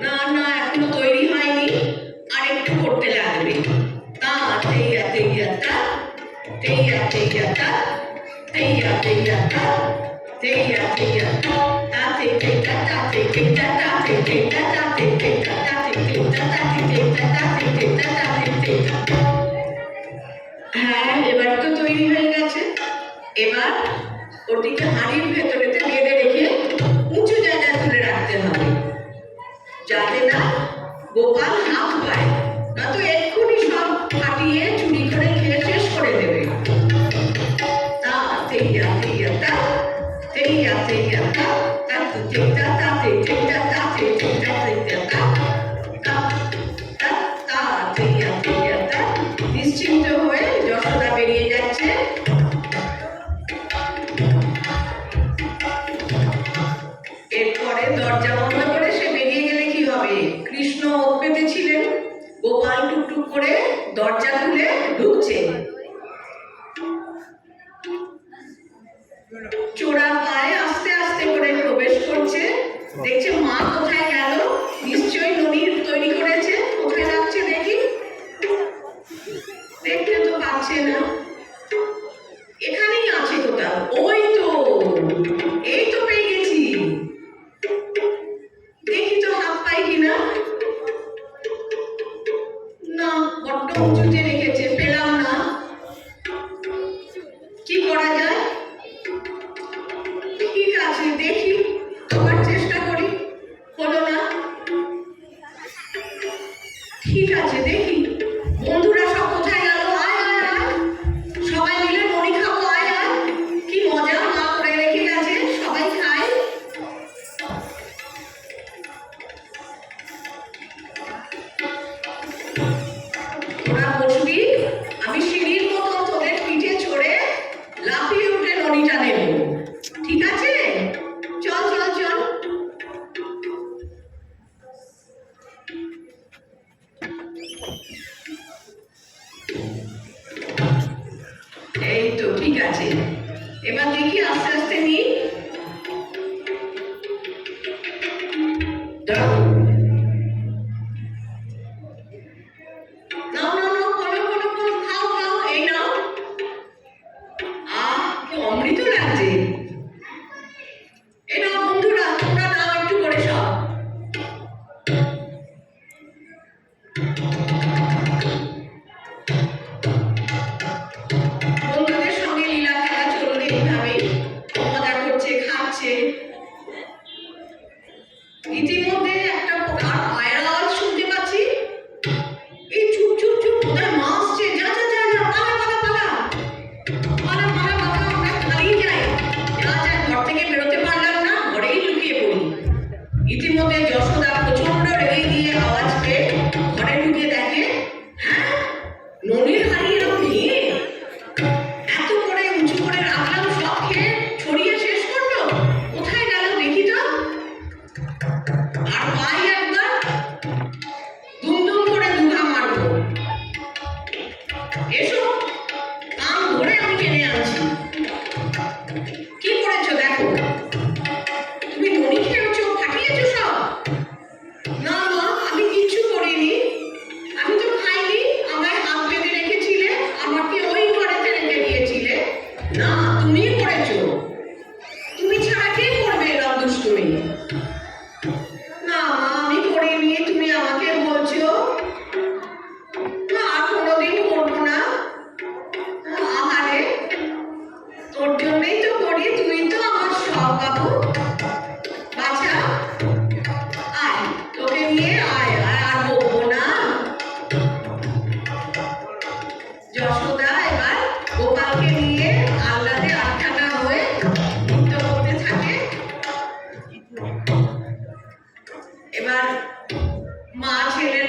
না না এখনো তৈরি হয়নি, আর একটু করতে লাগবে। তা তেইয়া তেইয়া তা তেইয়া তেইয়া তা তেইয়া তেইয়া তা তেইয়া তেইয়া তা তেইয়া তা তেইয়া তা তেইয়া তা তেইয়া তা তেইয়া তা তেইয়া তা তেইয়া তা তেইয়া তা। হ্যাঁ, এবার তো তৈরি হয়ে গেছে। এবার ওটিকে হাঁড়ির ভেতরেতে বেঁধে রেখে উঁচু জায়গায় তুলে রাখতে হবে, যাতে না গোপাল হাত পায়, না তো এক্ষুনি সব ফাটিয়ে চুরি করে খেয়ে শেষ করে দেবে। তা তেইয়া তেইয়া তা তেইয়া তেইয়া তা তা তেইয়া তা তেইয়া তা তেইয়া তেইয়া তা তা তা তা তেইয়া তেইয়া তা। নিশ্চিন্ত হয়ে যশোদা বেরিয়ে যাচ্ছে। এরপরে দরজা বন্ধ করে সে বেরিয়ে গেলে কি হবে? কৃষ্ণ ওত পেতে ছিলেন, গোপাল টুকটুক করে দরজা খুলে ঢুকছে। চোরা পায়ে আস্তে আস্তে করে প্রবেশ করছে। দেখছে মা কোথায় গেল, নিশ্চয়ই ননির তৈরি করেছে। কোথায় যাচ্ছে দেখি, দেখতে তো পাচ্ছে না, এখানেই আছে কোথাও। ওই তো, এই তো পেয়ে গেছি, দেখি তো হাত পাই কিনা। না, বড্ড উঁচুতে রেখেছে, পেলাম না। কি করা যায়? ঠিক আছে, দেখি, আবার চেষ্টা করি। হলো না, ঠিক আছে দেখি। বন্ধুরা সব কোথায় গেল? আয় আয় আয়, সবাই মিলে মুড়ি খাবো, আয় আয়। কি মজা, মা করে রেখে গেছে, সবাই খায়। তোরা বসবি, আমি সিঁড়ির মতো তোদের পিঠে চড়ে লাফিয়ে উঠে ননিটা নেব, ঠিক আছে? চল চল চল। এই তো ঠিক আছে, এবার দেখি আস্তে আস্তে নি। নাও নাও নাও, খোলো খোলো খোলো, খাও খাও, এই নাও। আহ, কি অমৃত লাগছে। এই নাও বন্ধুরা, তোমরা নাও একটু করে সব। বন্ধুদের সঙ্গে লীলা খেলা চলবে এইভাবেই, মজা করছে, খাচ্ছে। ইতিমধ্যে একটা পায়ের আওয়াজ শুনতে পাচ্ছি। এই চুপ চুপ চুপ, ওদের মা আসছে, যা যা যা যা, পালা পালা পালা পালা পালা পালা, আমরা পালিয়ে যাই। যা যা, ঘর থেকে বেরোতে পারলাম না, ঘরেই লুকিয়ে পড়ি। ইতিমধ্যে যশোদা প্রচন্ড রেগে গিয়ে আওয়াজ পেয়ে ঘরে ঢুকে দেখে, হ্যাঁ, ননির হাড়ি এরকম ভেঙে এত করে উঁচু করে রাখলাম, সব খেয়ে ছড়িয়ে শেষ করলো। কোথায় গেল দেখি তো। আর এবার মা ছেলের